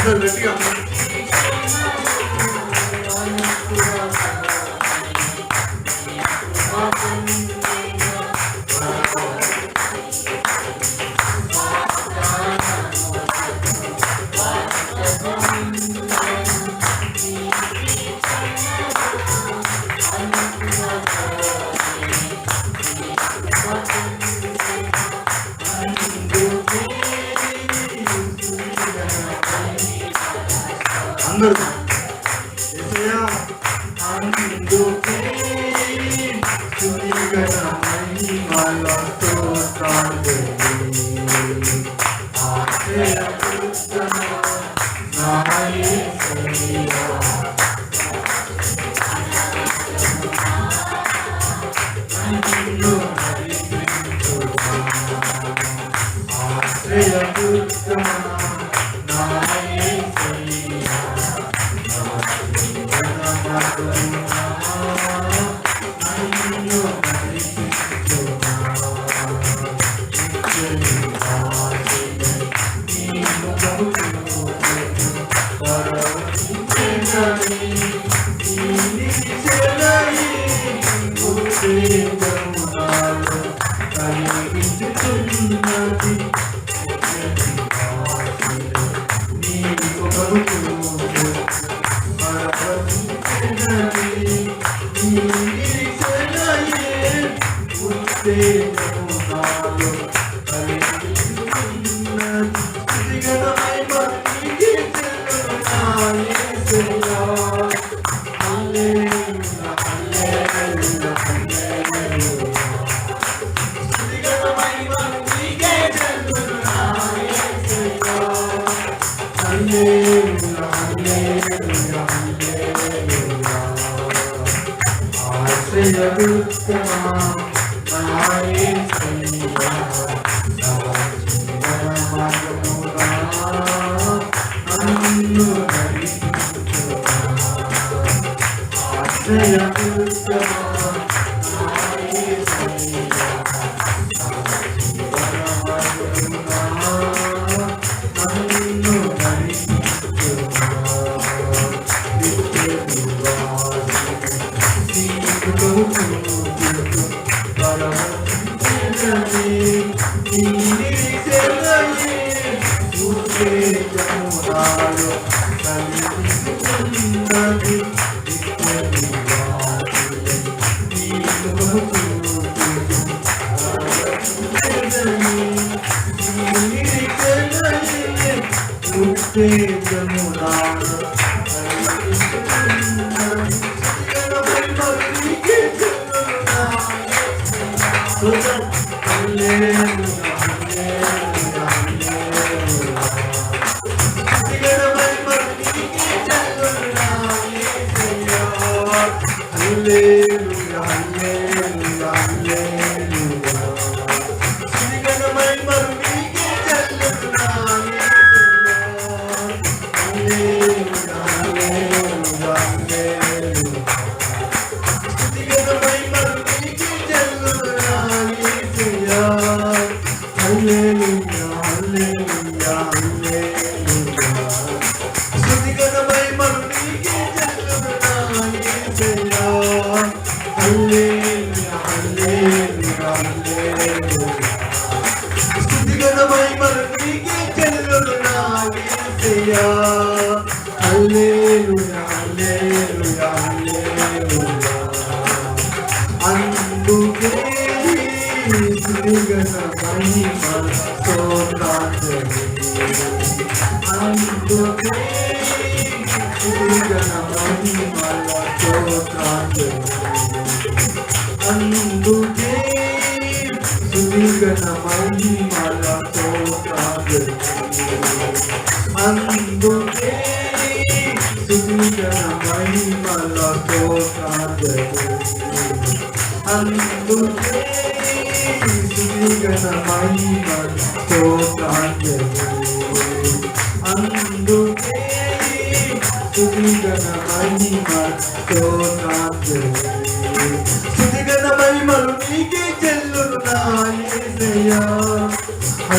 అందరూ గట్టిగా అందరూ యేసయ్యా అందుకే స్తుతిగణ మహిమలతో స్తోత్రాలు ఆశ్రయపుత్రన నా యేసయ్యా నిన్ను నడిపించుమా ఆశ్రయపుత్రన నా యేసయ్యా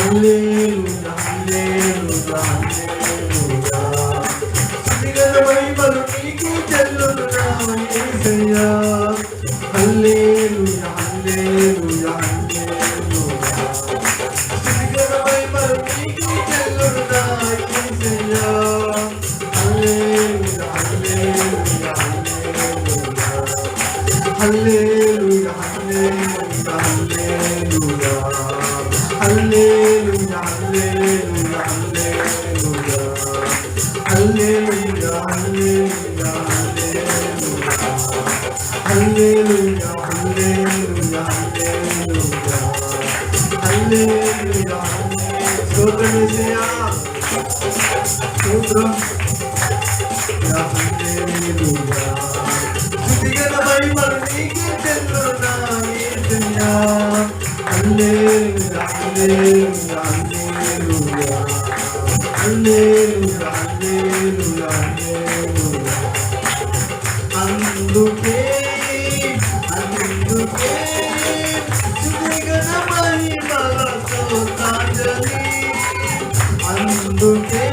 Hallelujah, hallelujah, hallelujah. హల్లెలూయా స్తోత్రం యేసయ్యా స్తోత్రం హల్లెలూయా స్తుతిగల మహిమలు నీకే చెల్లునా యేసయ్యా హల్లెలూయా హల్లెలూయా హల్లెలూయా హల్లెలూయా హల్లెలూయా అందుకే స్తుతిగల మహిమలతో తాజలి అందుకే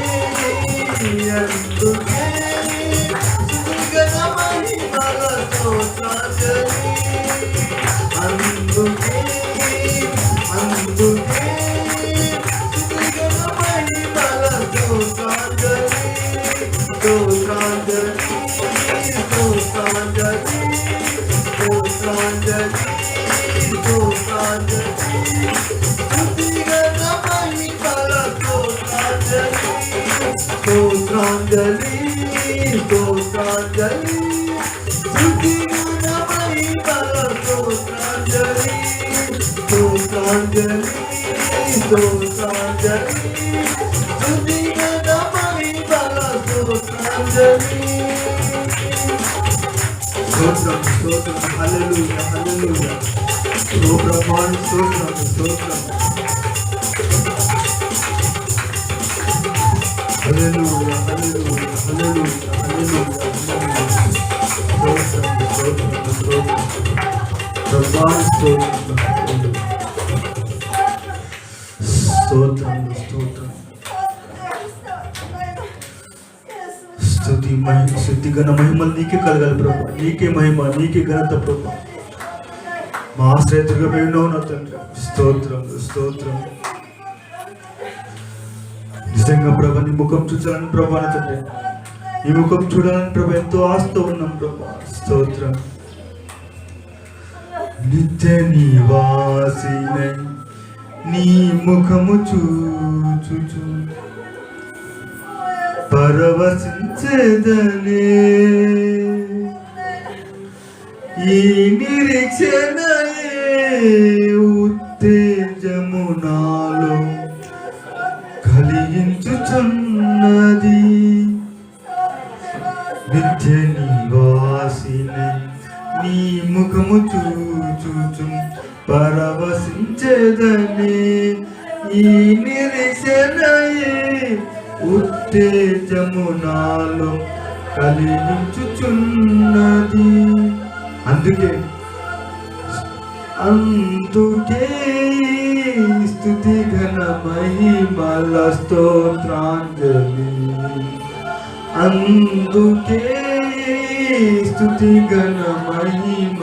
స్తుతిగల మహిమలతో తాజలి అందుకే స్తుతిగల మహిమలతో తాజలి స్తోత్రం స్తోత్రం హల్లెలూయా హల్లెలూయా స్తోత్రం స్తోత్రం స్తోత్రం హల్లెలూయా హల్లెలూయా హల్లెలూయా హల్లెలూయా స్తోత్రం స్తోత్రం స్తోత్రం ప్రభావం స్తోత్రం స్తోత్రం స్తుతి ఘన మహిమలు నీకే కలగాలి ప్రభా నీకే మహిమ నీకే ఘనత ప్రభా మా ఆశ్రయతులుగా మేము నా తండ్రి స్తోత్రం స్తోత్రం నిజంగా ప్రభా నీ ముఖం చూడాలని ప్రభా నా తండ్రి నీ ముఖం చూడాలని ప్రభా ఎంతో ఆశతో ఉన్నాం ప్రభా స్తోత్రం నిత్య నివాసినై నీ ముఖము చూచుచు పరవశించేదనే ఈ నిరీక్షణయే ఉత్తేజము నాలో కలిగించుచున్నది నిత్య నివాసిని నీ ముఖము చూచుచు పరవశించేదనే ఈ నిరీక్షణయే ఉత్తేజము నాలో కలిగించుచున్నది అందుకే స్తుతి ఘన మహిమల స్తోత్రాంజలి అందుకే స్తుతి ఘన మహిమ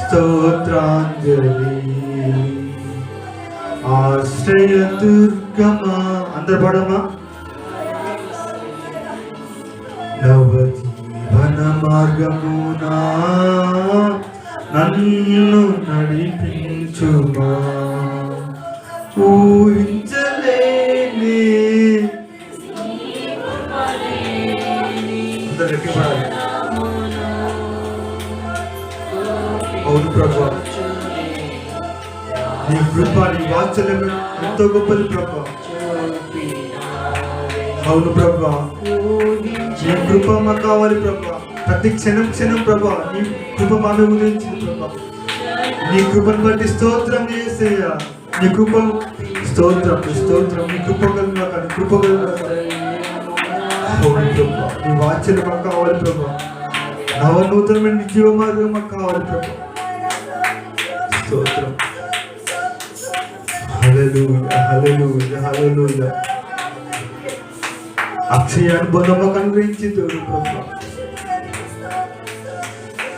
స్తోత్రాంజలి ఆశ్రయ దుర్గమా అందరు పడమా నవజీవన మార్గమునా నన్ను నడిపించుమా ఊహించలేని అవును ప్రభా నీ కృప నీ వాత్సల్యం ఎంతో గొప్పది ప్రభా అవును ప్రభా నీ కృప మాకు కావాలి ప్రభా ప్రతి క్షణం క్షణం ప్రభా నీ కృప మాకు గురించింది ప్రభా నీ కృపను బట్టి స్తోత్రం యేసయ్యా నీ కృప స్తోత్రం స్తోత్రం నీ కృప కలిగినాక నీ కృప కలిగినాక అవును ప్రభా నీ వాత్సల్యం మాకు కావాలి ప్రభా నవనూతనమైన జీవ మార్గం మాకు కావాలి ప్రభా స్తోత్రం హల్లెలూయా హల్లెలూయా హల్లెలూయా అక్షయ అనుబంధం మాకు అనుగ్రహించింది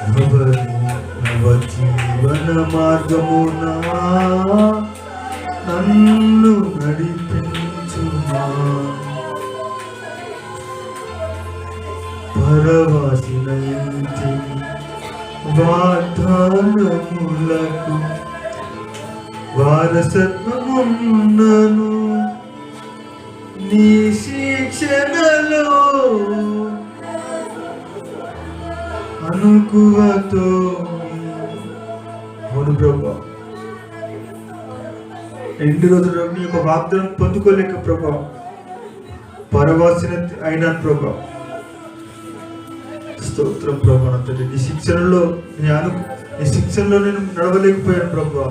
ప్రభా నవజీవన మార్గమునా నన్ను నడిపించుమా పరవాసిన ఇంటిని వాగ్దానములకు వారసత్వమున్నను నీ శిక్షణలో అనుకువతో అవును ప్రభా ఎన్ని రోజులు నీ యొక్క వాగ్దానం పొందుకోలేక ప్రభా పరవాసిన అయినాను ప్రభా. స్తోత్రం ప్రభా. నీ శిక్షణలో నీ శిక్షణలో నేను నడవలేకపోయాను ప్రభా.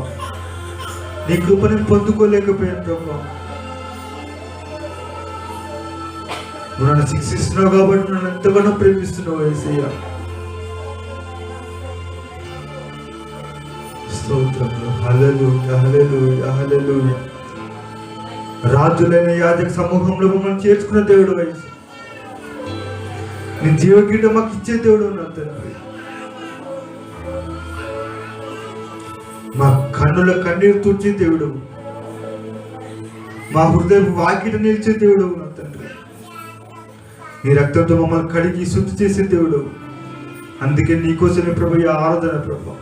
నీ కృప నేను పొందుకోలేకపోయాను ప్రభా. నువ్వు నన్ను శిక్షిస్తున్నావు కాబట్టి నన్ను ఎంతగానో ప్రేమిస్తున్నావు యేసయ్య. స్తోత్రములు. హల్లెలూయా, హల్లెలూయా, హల్లెలూయా. రాజులైన యాజక సమూహంలో మమ్మల్ని చేర్చుకున్న దేవుడు వయసు. నీ జీవగీట మాకు ఇచ్చే దేవుడు నా తండ్రి. మా కన్నుల కన్నీరు తుడిచే దేవుడు, మా హృదయం వాకిట నిలిచే దేవుడు నా తండ్రి. నీ రక్తంతో మమ్మల్ని కడిగి శుద్ధి చేసే దేవుడు. అందుకే నీకోసమే ప్రభు ఈ ఆరాధన ప్రభు.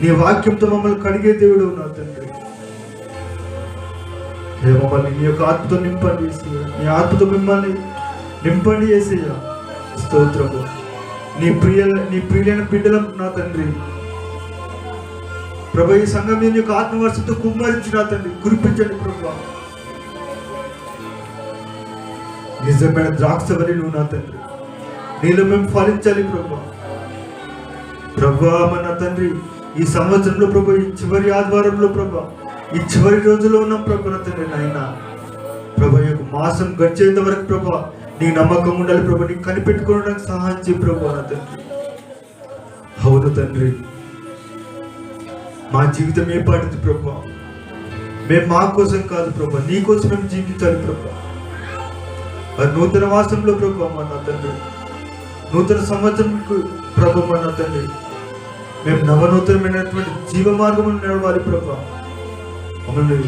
నీ వాక్యంతో మమ్మల్ని కడిగే దేవుడు నా తండ్రి. మమ్మల్ని నీ యొక్క ఆత్మతో నింపండి యేసయ్య. నీ ఆత్మతో మిమ్మల్ని నింపండి యేసయ్య. స్తోత్రము. నీ ప్రియులైన బిడ్డలం నా తండ్రి ప్రభు. ఈ సంఘం నీ యొక్క ఆత్మవర్షంతో కుమ్మరించి నా తండ్రి కురిపించండి ప్రభు. నిజమైన ద్రాక్షవరి నువ్వు నా తండ్రి. నీలో మేము ఫలించాలి ప్రభు. ప్రభు నా తండ్రి, ఈ సంవత్సరంలో ప్రభు, ఈ చివరి ఆదివారంలో ప్రభు, ఈ చివరి రోజులో ఉన్నాం ప్రభు నా తండ్రి. నాయన ప్రభు, ఈ యొక్క మాసం గడిచేంత వరకు ప్రభు నీ నమ్మకం ఉండాలి ప్రభు. నీకు కనిపెట్టుకోవడానికి సహాయం చేయి ప్రభు నా తండ్రి. అవును తండ్రి, మా జీవితం ఏ పాటిది ప్రభు. మేము మా కోసం కాదు ప్రభు, నీ కోసం మేము జీవించాలి ప్రభు. నూతన వాసంలో ప్రభు అమ్మ నా తండ్రి, నూతన సంవత్సరం ప్రభు అమ్మ నా తండ్రి, మేము నవనూతనమైనటువంటి జీవ మార్గం నడవాలి ప్రభు. మమ్మల్ని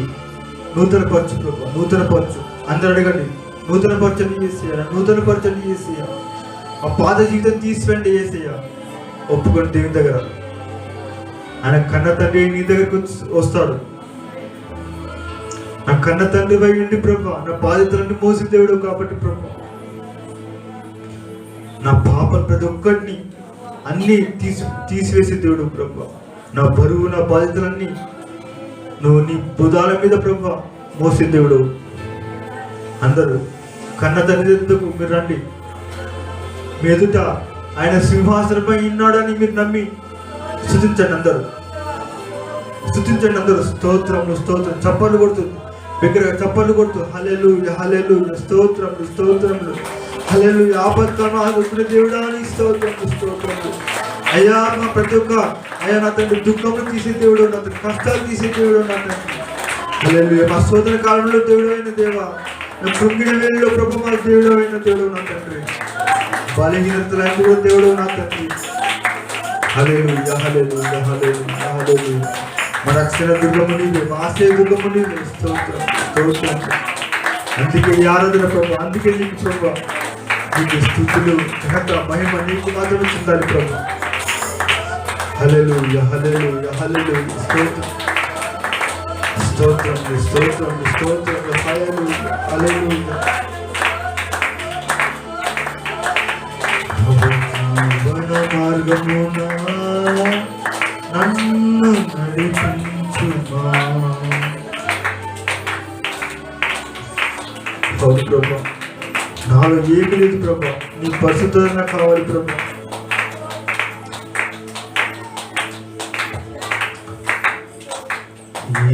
నూతనపరచు ప్రభు, నూతనపరచు. అందరూ అడగండి, నూతనపరచని యేసయ్య, నూతనపరచని యేసయ్య. మా పాత జీవితం తీసిరండి యేసయ్య. ఒప్పుకొని దేవుని దగ్గర ఆయన కన్న తండ్రి నీ దగ్గరకు వస్తాడు. నా కన్న తండ్రి వై ఉండి ప్రభు, నా బాధ్యతలన్నీ మోసి దేవుడు కాబట్టి ప్రభు, నా పాపలు ప్రతి ఒక్కటిని అన్ని తీసివేసే దేవుడు ప్రభు. నా బరువు, నా బాధ్యతలన్నీ నువ్వు నీ భుజాల మీద ప్రభు మోసే దేవుడు. అందరూ కన్న తండ్రి ఎందుకు మీరు రండి. మీ ఎదుట ఆయన సింహాసనంపై ఉన్నాడని మీరు నమ్మి స్తుతించండి. అందరూ స్తుతించండి. అందరూ స్తోత్రములు, స్తోత్రం. చప్పట్లు కొడుతుంది బిగ్గరగా, చప్పట్లు కొడుతూ హల్లెలూయా, హల్లెలూయా, స్తోత్రములు, స్తోత్రములు, హల్లెలూయా. ఆపత్కాలం ఆదుకునే దేవుడా నీ స్తోత్రములు, స్తోత్రములు. అయ్యా మా ప్రతి ఒక్క అయ్యా నా తండ్రి దుఃఖములు తీసే దేవుడు, నా తండ్రి కష్టాలు తీసే దేవుడు నా తండ్రి. హల్లెలూయా. మా శోధన కాలంలో దేవుడు అయిన దేవా, నా కృంగిన వేళలో ప్రభు మా దేవుడు అయిన దేవుడు నా తండ్రి. బలహీనతలకు కూడా దేవుడు నా తండ్రి. హల్లెలూయా, హల్లెలూయా, హల్లెలూయా, హల్లెలూయా. మా రక్షణ దుర్గము నీవే, మా ఆశ్రయ దుర్గము నీవే. స్తోత్రం, స్తోత్రం. అందుకే ఈ ఆరాధన ప్రభు, అందుకే నీకు ప్రభు, నీకు స్తుతులు, ఘనత, మహిమ నీకు మాత్రమే చెందాలి ప్రభు. హల్లెలూయా, హల్లెలూయా, హల్లెలూయా. స్తోత్రం, స్తోత్రం, స్తోత్రం, స్తోత్రం. హల్లెలూయా, హల్లెలూయా. మార్గమున నన్ను నడిపించుమా. అవును ప్రభా, నాలో ఏమి లేదు ప్రభా, నీ పరిశుద్ధత కావాలి ప్రభా.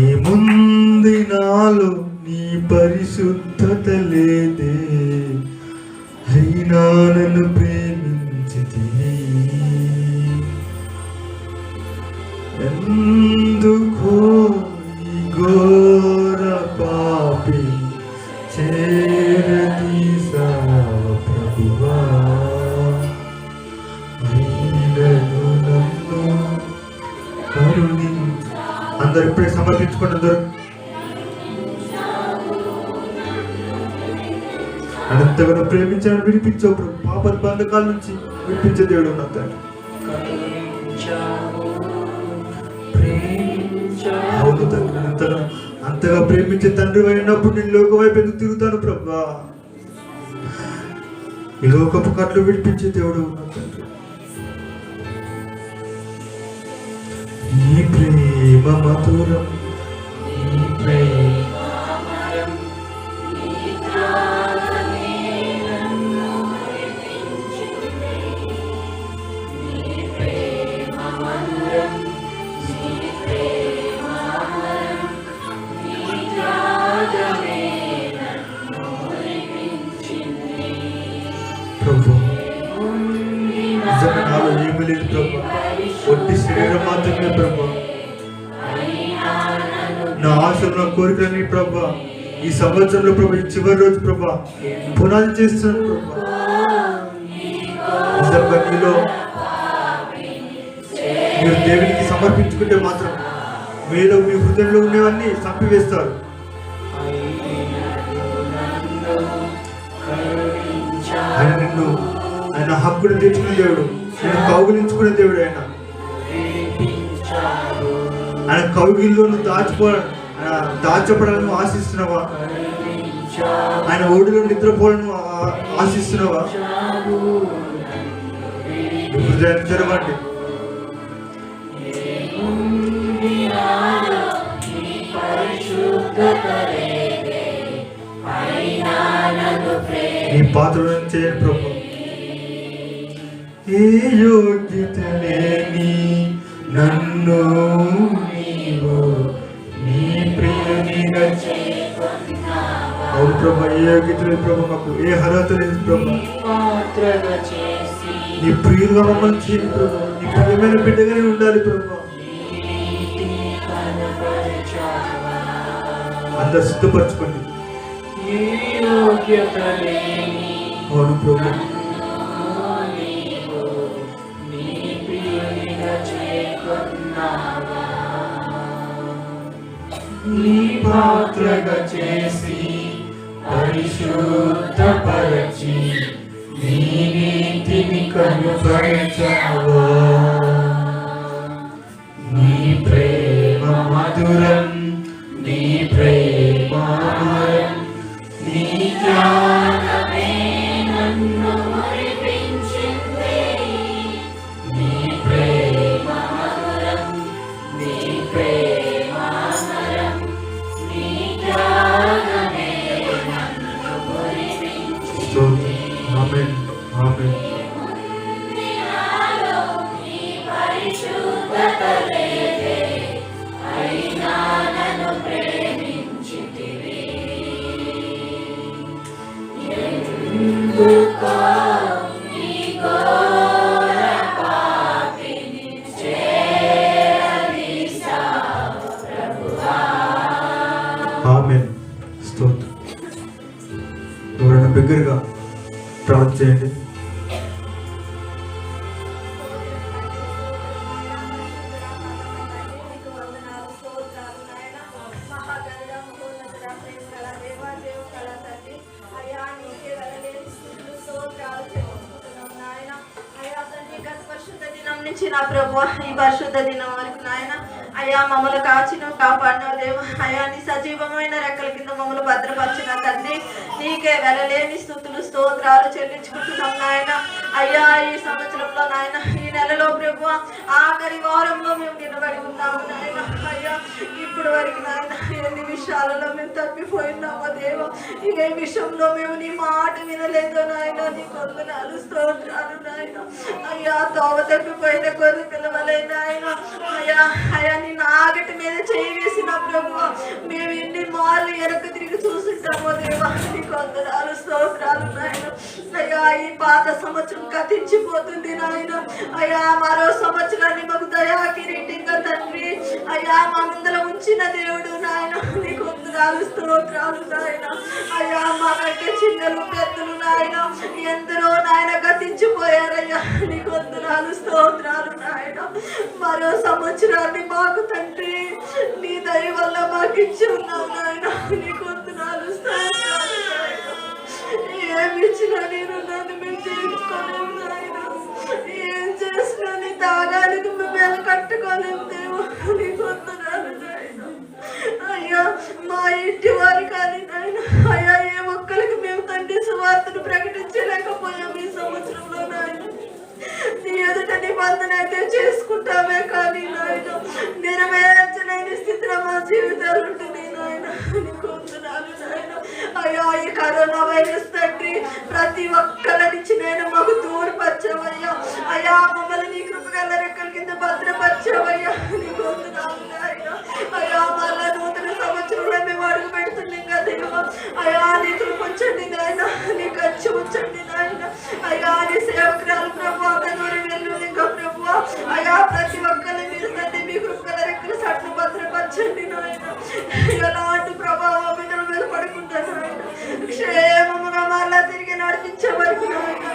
ఏముంది నాలో నీ పరిశుద్ధత లేదే, అయినా నన్ను ప్రేమించితివి. ఎందుకో ఈ ఘోర పాపి చేరదీసావు ప్రభువా, అయినను నన్ను కరుణించు. అందరు ఇప్పుడే సమర్పించుకోండి. అందరూ అనంతగా ప్రేమించాలని విడిపించావు ప్రభు. పాప బంధకాల నుంచి విడిపించే దేవుడు నా తండ్రి. అవును తండ్రి, అంతగా ప్రేమించే తండ్రి అయినప్పుడు నేను లోక వైపు ఎందుకు తిరుగుతాను ప్రభా. ఈ లోకపు కట్లు విడిపించే దేవుడు నా తండ్రి. నీ ప్రేమ మధురం, నీ ప్రేమ లేదు ప్రభా, ఒట్టి శరీరం మాత్రమే ప్రభా. నా ఆశలు నా కోరికలని ప్రభా ఈ సంవత్సరంలో ప్రభా, ఈ చివరి రోజు ప్రభా పునాది చేస్తున్నాను ప్రభా. నిజంగా నీలో మీరు దేవునికి సమర్పించుకుంటే మాత్రం మీలో మీ హృదయంలో ఉండేవన్నీ చంపివేస్తారు. ఆయన నిన్ను ఆయన హక్కును తెచ్చుకునే దేవుడు, నేను కౌగిలించుకునే దేవుడు. ఆయన కౌగిల్లో దాచపడాలను ఆశిస్తున్నావా? ఆయన ఓడిలో నిద్రపోవాలను ఆశిస్తున్నావా? హృదయాన్ని తెరవండి. నీ పాత్రలను చేయండి ప్రభు. ఏ యోగ్యత లేని నన్ను నీవు నీ ప్రియునిగా అవును ప్రభా, ఏ యోగ్యత లేదు ప్రభు, మాకు ఏ అర్హత లేదు ప్రభు. నీ ప్రియులుగా మమ్మల్ని చేయండి ప్రభు. నీ ప్రియమైన బిడ్డగానే ఉండాలి ప్రభు. అందరు సిద్ధపరచుకోండి. అవును ప్రభు, నీ పాత్రగా చేసి పరిశుద్ధపరచి నీ నీతిని కనుపరచావా. నీ ప్రేమ మధురం, నీ ప్రేమ అమరం, నీ జ్ఞానమే నన్ను మురిపించింది. నీ ప్రేమ మధురం, నీ ప్రేమ అమరం, నీ జ్ఞానమే నన్ను మురిపించింది. ఆమేన్, ఆమేన్. ఆమేన్. స్తోత్రం. ఎవరైనా బిగ్గరగా ప్రార్థన చేయండి. నా ప్రభు, ఈ పరిశుద్ధ దినం వరకు నాయన అయ్యా మమ్మల్ని కాచిన కాపాడిన దేవ, అయ్యా నీ సజీవమైన రెక్కల కింద మమ్మల్ని భద్రపరిచిన తండ్రి, నీకే వెళ్ళలేని స్థుతులు స్తోత్రాలు చెల్లించుకుంటున్నాం నాయన. అయ్యా ఈ సంవత్సరంలో నాయన, ఈ నెలలో ప్రభు ఆఖరి వారంలో మేము నిలబడి ఉన్నాము నాయన. అయ్యా ఇప్పుడు వరకు నాయన ఎన్ని విషయాలలో మేము తప్పిపోయినామో దేవ, ఏ విషయంలో మేము నీ మాట వినలేదో నాయన, నీ కొందనాలు స్తోత్రాలు నాయన. అయ్యా తోవ తప్పిపోయిన కొన్ని పిల్లవలే నాయన, అయ్యా అయ్యా నీ నాగటి మీద చేయి వేసిన ప్రభు మేము ఎన్ని మార్లు వెనక తిరిగి చూస్తుంటామో దేవా, నీ కొందనాలు స్తోత్రాలు నాయన. అయ్యా ఈ పాత సంవత్సరం కథించిపోతుంది నాయన. అయ్యా మరో సంవత్సరాన్ని మాకు దయా కిరీటంగా తండ్రి అయ్యా మా ముందర ఉంచిన దేవుడు నాయన, నీ కొందనాలు స్తోత్రాలు నాయన. అయ్యా మాకంటే చిన్నలు పెద్దలు నాయన ఎందరో నాయన గతించిపోయారయ్యా, నీ కొందనాలు స్తోత్రాలు నాయన. మరో సంవత్సరాన్ని మాకు తండ్రి నీ దయ వల్ల మాకు ఇచ్చి ఉన్నావు నాయన, నీ కొందనాలు స్తోత్రాలు నాయన. ఏమి ఇచ్చినా నేను నన్ను మేము చేసుకోలేము నాయన, ఏం చేసినా నీ తాగానికి మేము ఎలా కట్టుకోలేము దేవా, నీ కొందనాలు నాయన. అయ్యా మా ఇంటి వారి కానీ నాయన, అయ్యా ఏ ఒక్కరికి మేము తండ్రి సువార్తను ప్రకటించలేకపోయాము ఈ సంవత్సరంలో నాయన. నీ ఎదుట నిబంధన అయితే చేసుకుంటామే కానీ నాయన నెరవేర్చలేని స్థితిలో మా జీవితాలు ఉంటుంది నాయన, నీ కొందనాలు నాయన. అయ్యా ఈ కరోనా వైరస్ తండ్రి ప్రతి ఒక్కరి నుంచి నేను మాకు దూరపరచవయ్యా. అయ్యా మమ్మల్ని నీ కృపగల రెక్కల కింద భద్రపరచవయ్యా, నీ కొందనాలు నాయన. అయ్యా మళ్ళా నూతన సంవత్సరంలో మేము అడుగు పెడుతున్నాం కదా అయ్యా, నీ కృపంచండి నాయన, నీ ఖర్చు ఉంచండి నాయన. అయ్యా నీ సేవకురాలు ప్రభు ఒక దూరం వెళ్ళింది ఇంకా ప్రభు కాచండి నాయన. ఎలాంటి ప్రభావం బిడ్డల మీద పడకుండా నాయన క్షేమముగా మరలా తిరిగి నడిపించే వరకు నాయన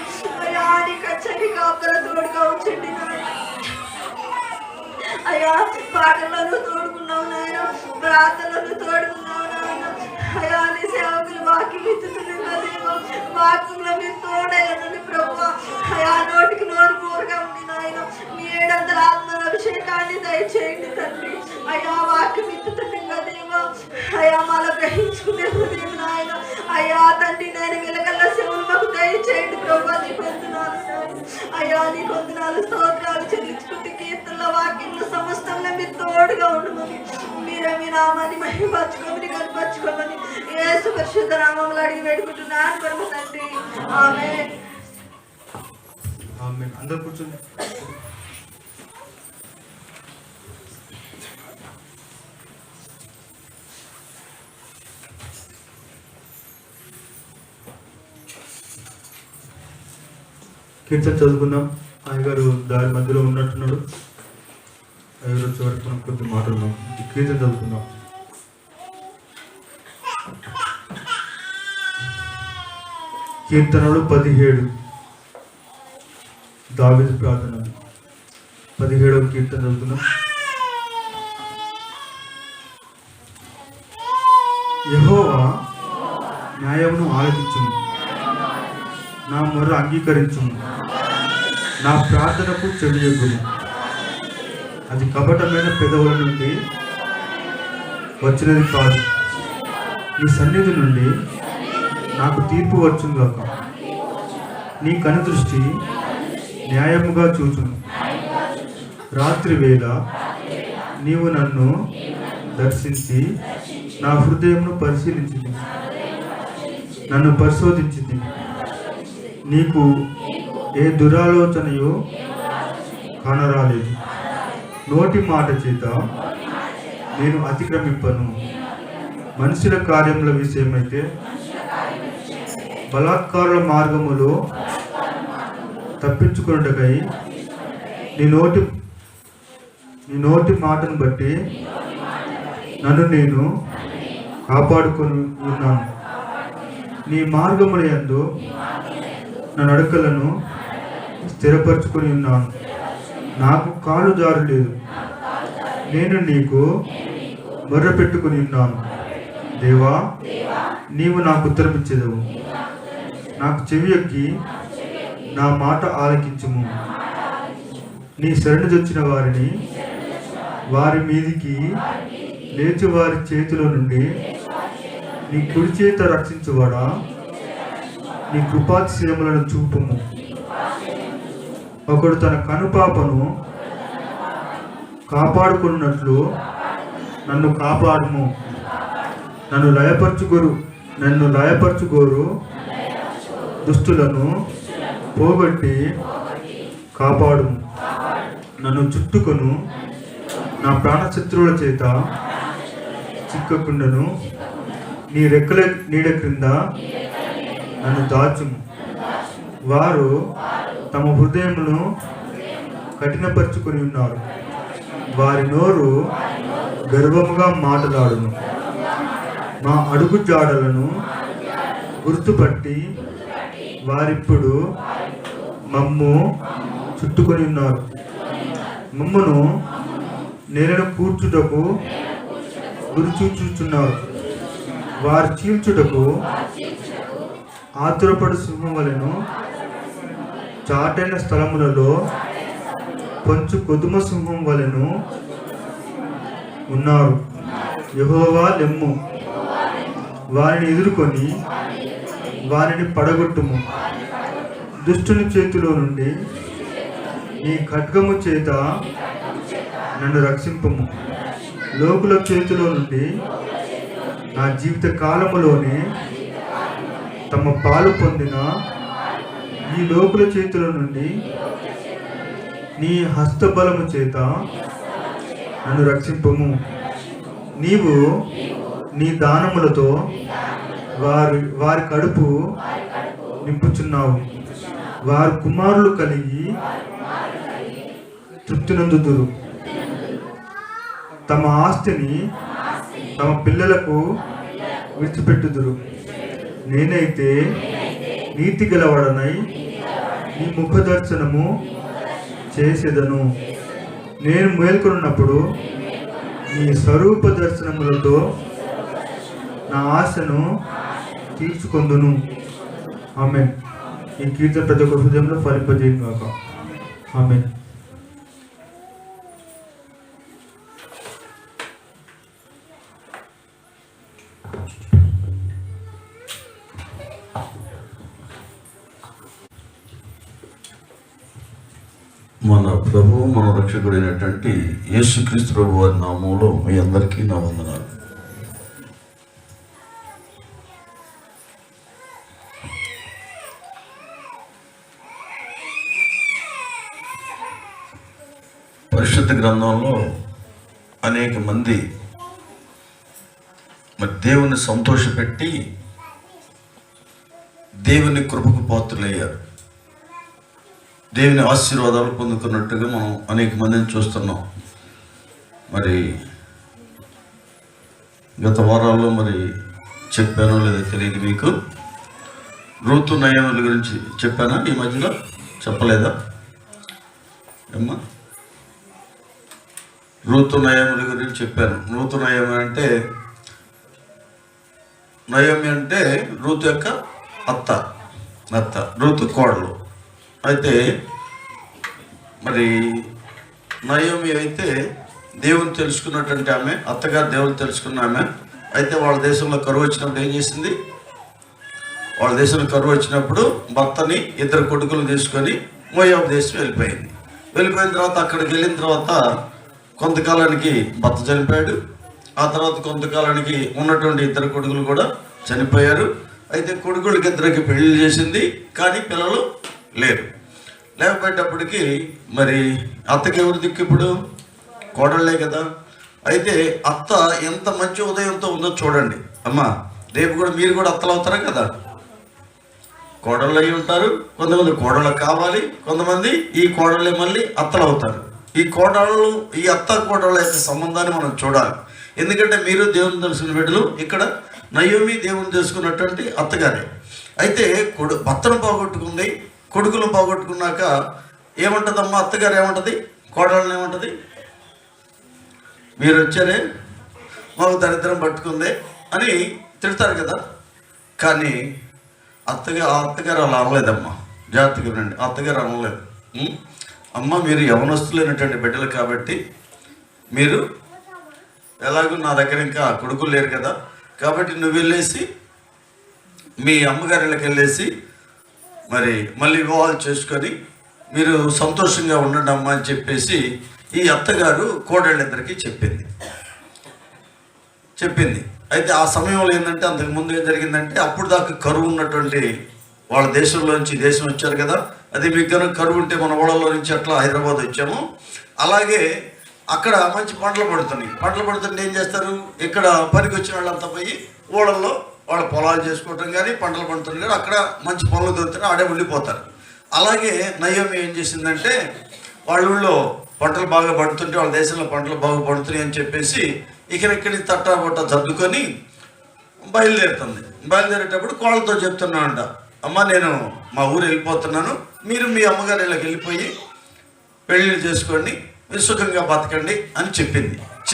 అయ్యా నీ కచ్చని కాపుదల తోడుగా ఉంచండి నాయన. అయ్యా పాటలను తోడుకున్నావు నాయన, ప్రార్థనలను తోడుకున్నావు నాయన. అయ్యా నీ సేవకులు వాక్యం ఇచ్చుతున్నారు వాక్యంలో మీరు తోడేయండి ప్రభు. అయ్యా నోటికి నోరు కోరుగా ఉంది నాయన. మీ 700 ఆత్మల అభిషేకాన్ని దయచేయండి తండ్రి. అయ్యా వాక్యం ఇచ్చుతుండగా దేవా అయ్యా మాలో గ్రహించుకునే హృదయం నాయన. అయ్యా తండ్రి నేను వెలగల్ల శివులు మాకు దయచేయండి ప్రభు. నీ పొందునాలు నాయన. అయ్యా నీ పొందునాలు స్తోత్రాలు చెల్లించుకుంటే కీర్తనల వాక్యంలో సమస్తంలో మీరు తోడుగా ఉండమని మీరే మీ నామాన్ని మహిమపరచుకోమని కనపరచుకోమని యేసు పరిశుద్ధ నామములో అడిగి వేడుకుంటున్నాను పరమ తండ్రి. ఆమేన్. ఆమేన్. అందరూ కూర్చోండి. కీర్తన చదువుకుందాం. అయ్యగారు దారి మధ్యలో ఉన్నట్టున్నాడు. అయ్యగారు వచ్చే వరకు మనం కొద్ది మాట్లాడున్నాం. కీర్తన చదువుకుందాం. కీర్తనలు 17 దావీదు ప్రార్థన. 17వ కీర్తన చదువుతున్నాం. యెహోవా న్యాయమును ఆలకించుము, నా మొర్ర అంగీకరించుము, నా ప్రార్థనకు చెవియొగ్గుము. అది కపటమైన పెదవుల నుండి వచ్చినది కాదు. నీ సన్నిధి నుండి నాకు తీర్పు వచ్చును గాక. నీ కనుదృష్టి న్యాయముగా చూచును. రాత్రి వేళ నీవు నన్ను దర్శించి నా హృదయమును పరిశీలించింది, నన్ను పరిశోధించింది. నీకు ఏ దురాలోచనయో కానరాలేదు. నోటి మాట చేత నేను అతిక్రమింపను. మనుషుల కార్యముల విషయమైతే బలాత్కారుల మార్గములో తప్పించుకున్నటకై నీ నోటి మాటను బట్టి నన్ను నేను కాపాడుకొని ఉన్నాను. నీ మార్గముల యందు నా నడకలను స్థిరపరచుకొని ఉన్నాను. నాకు కాలు జారలేదు. నేను నీకు మొర్ర పెట్టుకుని ఉన్నాను. దేవా, నీవు నాకు ఉత్తరమిచ్చేదవు. నాకు చెవి ఎక్కి నా మాట ఆలకించుము. నీ శరణుజొచ్చిన వారిని వారి మీదికి లేచి వారి చేతిలో నుండి నీ కుడి చేత రక్షించువాడా, నీ కృపాతిశయములను చూపుము. ఒకడు తన కనుపాపను కాపాడుకున్నట్లు నన్ను కాపాడుము. నన్ను లయపరచుకోరు దుష్టులను పోగొట్టి కాపాడుము. నన్ను చుట్టుకొను నా ప్రాణశత్రువుల చేత చిక్కకుండను. నీ రెక్కల నీడ క్రింద నన్ను దాచుము. వారు తమ హృదయమును కఠినపరుచుకొని ఉన్నారు. వారి నోరు గర్వముగా మాట్లాడును. మా అడుగు జాడలను గుర్తుపట్టి వారిప్పుడు మమ్ము చుట్టుకొని ఉన్నారు. మమ్మను నేలను కూర్చుటకు గురిచూచుచున్నారు. వారి చీల్చుటకు ఆతురపడు సింహం వలెను చాటైన స్థలములలో కొంచెం కొదుమ సింహం వలెను ఉన్నారు. యెహోవా లెమ్ము, వారిని ఎదుర్కొని వారిని పడగొట్టుము. దుష్టుని చేతిలో నుండి నీ ఖడ్గము చేత నన్ను రక్షింపము. లోకుల చేతిలో నుండి నా జీవిత కాలములోనే తమ పాలు పొందిన ఈ లోకుల చేతుల నుండి నీ హస్తబలము చేత నన్ను రక్షింపము. నీవు నీ దానములతో వారి కడుపు నింపుచున్నావు. వారి కుమారులు కలిగి తృప్తి నందుదురు. తమ ఆస్తిని తమ పిల్లలకు విడిచిపెట్టుదురు. నేనైతే నీతి గలవాడనై నీ ముఖ దర్శనము చేసేదను. నేను మేల్కొన్నప్పుడు నీ స్వరూప దర్శనములతో నా ఆశను తీర్చుకొందును. ఆమేన్. ఈ కీర్తన ప్రతి ఒక్క హృదయంలో ఫలింపజేయను గాక. ఆమేన్. మన ప్రభువు మన రక్షకుడైనటువంటి యేసుక్రీస్తు ప్రభు వారి నామంలో మీ అందరికీ నా వందనాలు. పరిశుద్ధ గ్రంథంలో అనేక మంది మరి దేవుని సంతోషపెట్టి దేవుని కృపకు పాత్రులయ్యారు. దేవుని ఆశీర్వాదాలు పొందుకున్నట్టుగా మనం అనేక మందిని చూస్తున్నాం. మరి గత వారాల్లో మరి చెప్పానో లేదో తెలియదు మీకు. రూతు నయముల గురించి చెప్పానా? ఈ మధ్యలో చెప్పలేదా అమ్మా? రూతు నయముల గురించి చెప్పాను. రూతు నయమి అంటే రూతు యొక్క అత్త రూతు కోడలు. అయితే మరి నయోమి అయితే దేవుని తెలుసుకున్నటువంటి ఆమె, అత్తగారు దేవుని తెలుసుకున్న ఆమె. అయితే వాళ్ళ దేశంలో కరువు వచ్చినప్పుడు ఏం చేసింది? వాళ్ళ దేశంలో కరువు వచ్చినప్పుడు భర్తని 2 కొడుకులు తీసుకొని మోయాబు దేశం వెళ్ళిపోయింది. వెళ్ళిపోయిన తర్వాత అక్కడికి వెళ్ళిన తర్వాత కొంతకాలానికి భర్త చనిపోయాడు. ఆ తర్వాత కొంతకాలానికి ఉన్నటువంటి 2 కొడుకులు కూడా చనిపోయారు. అయితే కొడుకులకి 2కి పెళ్లి చేసింది, కానీ పిల్లలు లేరు. లేకపోయేటప్పటికి మరి అత్తకి ఎవరు దిక్కు? ఇప్పుడు కోడళ్ళే కదా. అయితే అత్త ఎంత మంచి ఉదయంతో ఉందో చూడండి అమ్మా. రేపు కూడా మీరు కూడా అత్తలు అవుతారా కదా? కోడళ్ళు అయి ఉంటారు. కొంతమంది కోడళ్ళు కావాలి, కొంతమంది ఈ కోడళ్ళే మళ్ళీ అత్తలు అవుతారు. ఈ అత్త కోడళ్ళ యొక్క సంబంధాన్ని మనం చూడాలి. ఎందుకంటే మీరు దేవుని తెలుసుకున్న బిడ్డలు. ఇక్కడ నయోమి దేవుని తెలుసుకున్నటువంటి అత్తగారే. అయితే భర్తను పోగొట్టుకుంది, కొడుకులు పోగొట్టుకున్నాక ఏమంటుందమ్మా అత్తగారు? ఏమంటుంది? కోడళ్ళని ఏమంటుంది? మీరు వచ్చారే, మాకు దరిద్రం పట్టుకుంది అని తిడతారు కదా. కానీ అత్తగారు అలా అనలేదమ్మా. జాగ్రత్తగా వినండి. అత్తగారు అనలేదు, అమ్మ మీరు యవనస్తులైనటువంటి బిడ్డలు కాబట్టి మీరు ఎలాగో నా దగ్గర ఇంకా కొడుకులు లేరు కదా, కాబట్టి నువ్వు వెళ్ళేసి మీ అమ్మగారిళ్ళకి వెళ్ళేసి మరి మళ్ళీ వివాహాలు చేసుకొని మీరు సంతోషంగా ఉండండి అమ్మ అని చెప్పేసి ఈ అత్తగారు కోడళ్ళిద్దరికీ చెప్పింది. అయితే ఆ సమయంలో ఏంటంటే అంతకుముందు ఏం జరిగిందంటే అప్పుడు దాకా కరువు ఉన్నటువంటి వాళ్ళ దేశంలోంచి దేశం వచ్చారు కదా. అది మీకు కనుక కరువు ఉంటే మన ఊళ్ళలో నుంచి అట్లా హైదరాబాద్ వచ్చాము. అలాగే అక్కడ మంచి పంటలు పడుతుంటే ఏం చేస్తారు? ఇక్కడ పనికి వచ్చిన వాళ్ళంతా పోయి ఊళ్ళల్లో వాళ్ళ పొలాలు చేసుకోవటం కానీ పంటలు పండుతుంది కానీ అక్కడ మంచి పనులు దొరుకుతారు, ఆడే ఉండిపోతారు. అలాగే నయోమి ఏం చేసిందంటే వాళ్ళ ఊళ్ళో పంటలు బాగా పడుతుంటే వాళ్ళ దేశంలో పంటలు బాగా పడుతున్నాయి అని చెప్పేసి ఇక్కడి తట్టాబట్ట సర్దుకొని బయలుదేరేటప్పుడు కోళ్ళతో చెప్తున్నా అంట, అమ్మ నేను మా ఊరు వెళ్ళిపోతున్నాను, మీరు మీ అమ్మగారి ఇళ్ళకి వెళ్ళిపోయి పెళ్ళిళ్ళు చేసుకోండి, మీరు సుఖంగా బతకండి అని చెప్పింది.